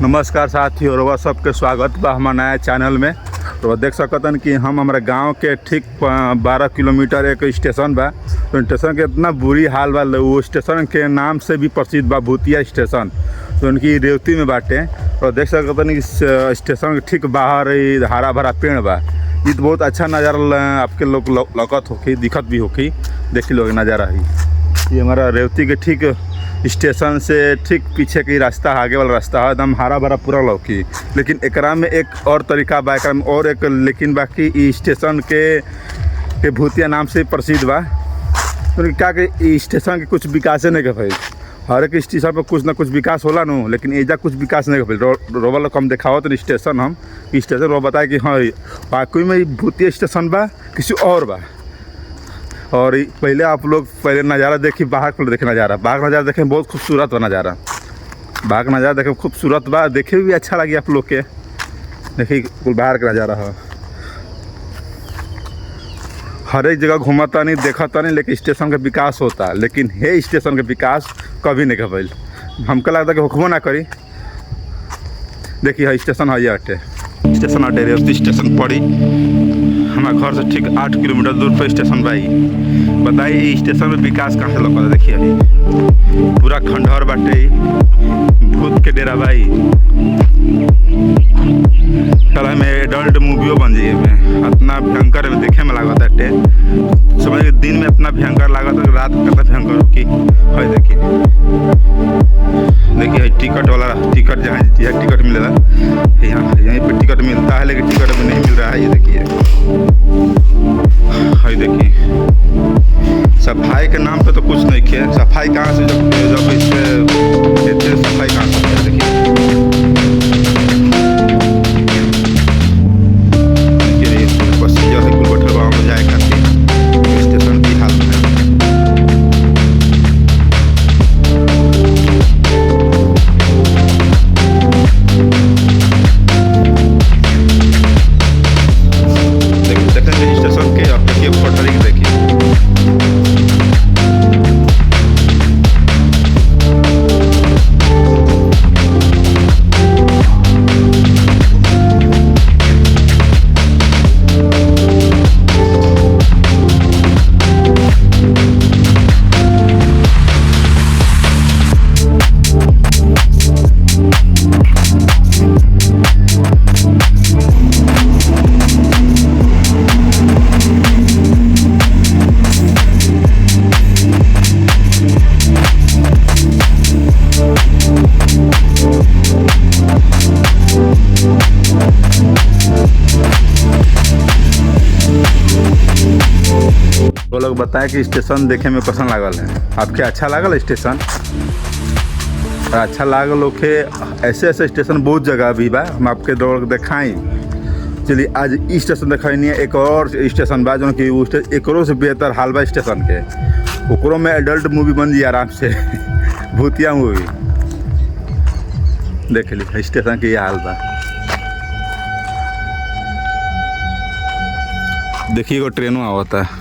नमस्कार साथियों, रउआ सबके स्वागत बा हमारे नया चैनल में। तो देख सकतन कि हम हमारे गांव के ठीक 12 किलोमीटर एक स्टेशन बा। तो स्टेशन के इतना बुरी हाल बा, वो स्टेशन के नाम से भी प्रसिद्ध बा भूतिया स्टेशन। तो उनकी रेवती में बाटे। और देख सकतन कि स्टेशन के ठीक बाहर हरा भरा पेड़ बा। ये तो बहुत अच्छा नज़ारा आपके लोग लौकत होखी, दिखत भी होखी। देखी लोग नज़ारा है ये हमारा रेवती के ठीक स्टेशन से ठीक पीछे की रास्ता, आगे वाला रास्ता है एकदम हरा भरा पूरा लौकी। लेकिन एकरा में एक और तरीका बा, एकरा में और एक लेकिन बाकी ई स्टेशन के भूतिया नाम से प्रसिद्ध बा। तो क्या कि स्टेशन के कुछ विकास नहीं कर भाई। हर एक स्टेशन पर कुछ ना कुछ विकास होला नो, लेकिन एजा कुछ विकास नहीं कर भाई। रोवा लोग हम देखाओ तो स्टेशन हम स्टेशन वो बताए कि हाँ वाकई में भूतिया स्टेशन बा किसी और बा। और पहले आप लोग पहले नज़ारा देखी, बाहर को देखे नज़ारा, बाहर का नज़ारा देखे बहुत खूबसूरत बा नज़ारा। बाहर का नज़ारा देखे खूबसूरत बा, देखे भी अच्छा लगी आप लोग के। देखिए कुल बाहर का नज़ारा है, हर एक जगह घूमता नहीं देखता नहीं, लेकिन स्टेशन का विकास होता। लेकिन हे स्टेशन का विकास कभी नहीं कर हमको लगता कि हुक्मो ना करी। देखिए है स्टेशन है, ये अटे स्टेशन अटे रेवती स्टेशन पड़ी। हमारे घर से ठीक 8 किलोमीटर दूर पर स्टेशन भाई। बताइए स्टेशन में विकास कहाँ से लौका। देखिए अभी पूरा खंडहर बाटे, भूत के डेरा भाई। कल में एडल्ट मूवियों बन जाइए में इतना भयंकर में देखे में लागत है। समझ दिन में इतना भयंकर लागत है, रात में कितना भयंकर होगी है। देखिए टिकट वाला टिकट जहाँ टिकट मिलेगा यहीं पे टिकट मिलता है, लेकिन टिकट में नहीं मिल रहा है। ये देखिए सफाई के नाम पे तो कुछ नहीं किया। सफाई कहाँ से जब इस पे सफाई कहाँ से है। देखिए बस यह कुल बैठल गाँव में जाए खातिर स्टेशन की हालत है। देखिए स्टेशन के अब देखिए पटरी देखिए। वो लोग बताए कि स्टेशन देखे में कैसा लागल है। आपके अच्छा लागल स्टेशन? अच्छा लागल ओके। ऐसे ऐसे स्टेशन बहुत जगह भी बा, हम आपके दौड़ दिखाई। चलिए आज स्टेशन दिखाई नहीं है, एक और स्टेशन बा जो कि एकरों से बेहतर हाल बा स्टेशन के। ओकरों में एडल्ट मूवी बन जाए आराम से भूतिया मूवी। देख ली स्टेशन के ये हाल बा। देखिए वो ट्रेनों आवता है।